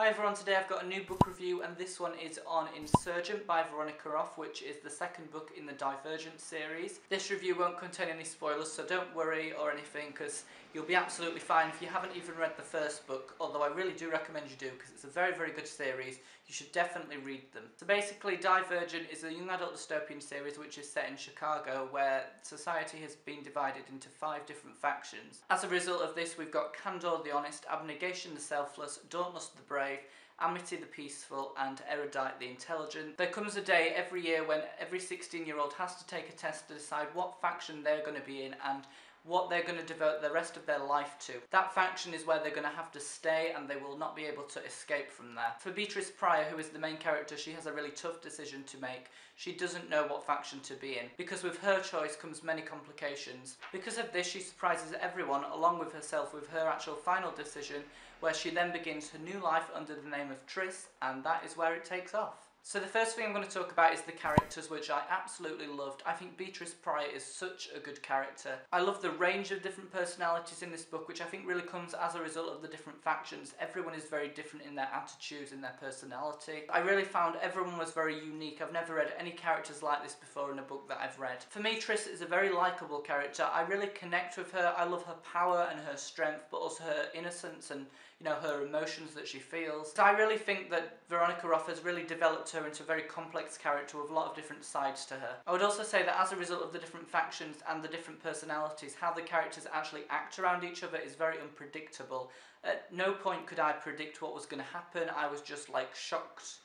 Hi everyone, today I've got a new book review and this one is on Insurgent by Veronica Roth, which is the second book in the Divergent series. This review won't contain any spoilers, so don't worry or anything because you'll be absolutely fine if you haven't even read the first book, although I really do recommend you do because it's a very, very good series. You should definitely read them. So basically Divergent is a young adult dystopian series which is set in Chicago where society has been divided into 5 different factions. As a result of this we've got Candor the Honest, Abnegation the Selfless, Dauntless the Brave, Amity the Peaceful and Erudite the Intelligent. There comes a day every year when every 16-year-old has to take a test to decide what faction they're going to be in and what they're going to devote the rest of their life to. That faction is where they're going to have to stay and they will not be able to escape from there. For Beatrice Pryor, who is the main character, she has a really tough decision to make. She doesn't know what faction to be in, because with her choice comes many complications. Because of this, she surprises everyone, along with herself, with her actual final decision, where she then begins her new life under the name of Tris, and that is where it takes off. So the first thing I'm going to talk about is the characters, which I absolutely loved. I think Beatrice Pryor is such a good character. I love the range of different personalities in this book, which I think really comes as a result of the different factions. Everyone is very different in their attitudes, in their personality. I really found everyone was very unique. I've never read any characters like this before in a book that I've read. For me, Tris is a very likeable character. I really connect with her. I love her power and her strength, but also her innocence and, you know, her emotions that she feels. So I really think that Veronica Roth has really developed her into a very complex character with a lot of different sides to her. I would also say that as a result of the different factions and the different personalities, how the characters actually act around each other is very unpredictable. At no point could I predict what was going to happen. I was just like shocked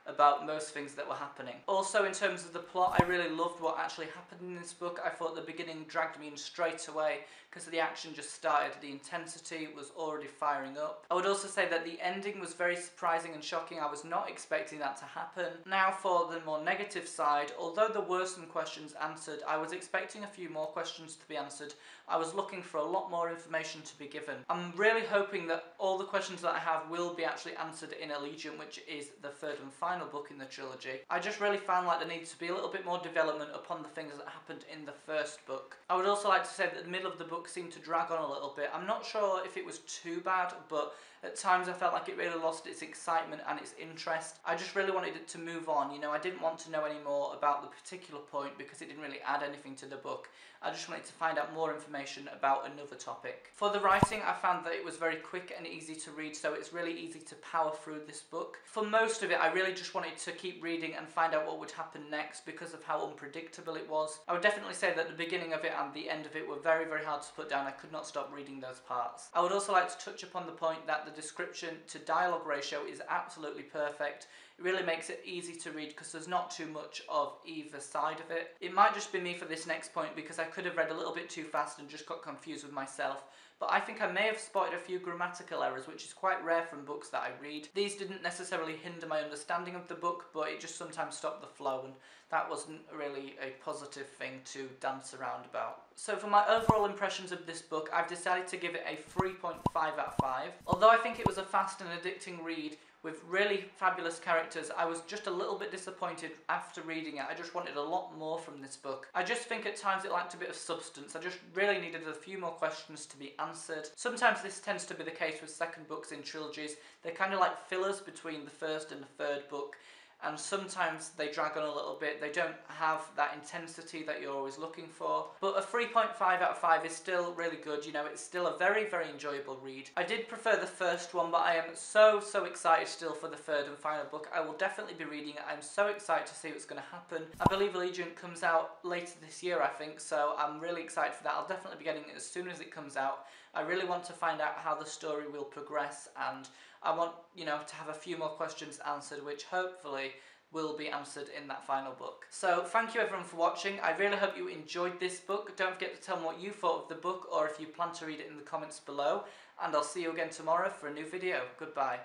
about most things that were happening. Also, in terms of the plot, I really loved what actually happened in this book. I thought the beginning dragged me in straight away because the action just started, the intensity was already firing up. I would also say that the ending was very surprising and shocking. I was not expecting that to happen. Now for the more negative side, although there were some questions answered, I was expecting a few more questions to be answered. I was looking for a lot more information to be given. I'm really hoping that all the questions that I have will be actually answered in Allegiant, which is the third and final book in the trilogy. I just really found like there needs to be a little bit more development upon the things that happened in the first book. I would also like to say that the middle of the book seemed to drag on a little bit. I'm not sure if it was too bad, but at times I felt like it really lost its excitement and its interest. I just really wanted it to move on, you know, I didn't want to know any more about the particular point because it didn't really add anything to the book. I just wanted to find out more information about another topic. For the writing, I found that it was very quick and easy to read, so it's really easy to power through this book. For most of it, I really just wanted to keep reading and find out what would happen next because of how unpredictable it was. I would definitely say that the beginning of it and the end of it were very, very hard to put down. I could not stop reading those parts. I would also like to touch upon the point that the description to dialogue ratio is absolutely perfect. It really makes it easy to read because there's not too much of either side of it. It might just be me for this next point because I could have read a little bit too fast and just got confused with myself, but I think I may have spotted a few grammatical errors, which is quite rare from books that I read. These didn't necessarily hinder my understanding of the book, but it just sometimes stopped the flow, and that wasn't really a positive thing to dance around about. So for my overall impressions of this book, I've decided to give it a 3.5 out of 5. Although I think it was a fast and addicting read with really fabulous characters, I was just a little bit disappointed after reading it. I just wanted a lot more from this book. I just think at times it lacked a bit of substance. I just really needed a few more questions to be answered. Sometimes this tends to be the case with second books in trilogies. They're kind of like fillers between the first and the third book, and sometimes they drag on a little bit. They don't have that intensity that you're always looking for. But a 3.5 out of 5 is still really good, you know, it's still a very, very enjoyable read. I did prefer the first one, but I am so excited still for the third and final book. I will definitely be reading it. I'm so excited to see what's going to happen. I believe Allegiant comes out later this year, I think, so I'm really excited for that. I'll definitely be getting it as soon as it comes out. I really want to find out how the story will progress, and I want, you know, to have a few more questions answered, which hopefully will be answered in that final book. So thank you everyone for watching. I really hope you enjoyed this book. Don't forget to tell me what you thought of the book, or if you plan to read it in the comments below, and I'll see you again tomorrow for a new video. Goodbye.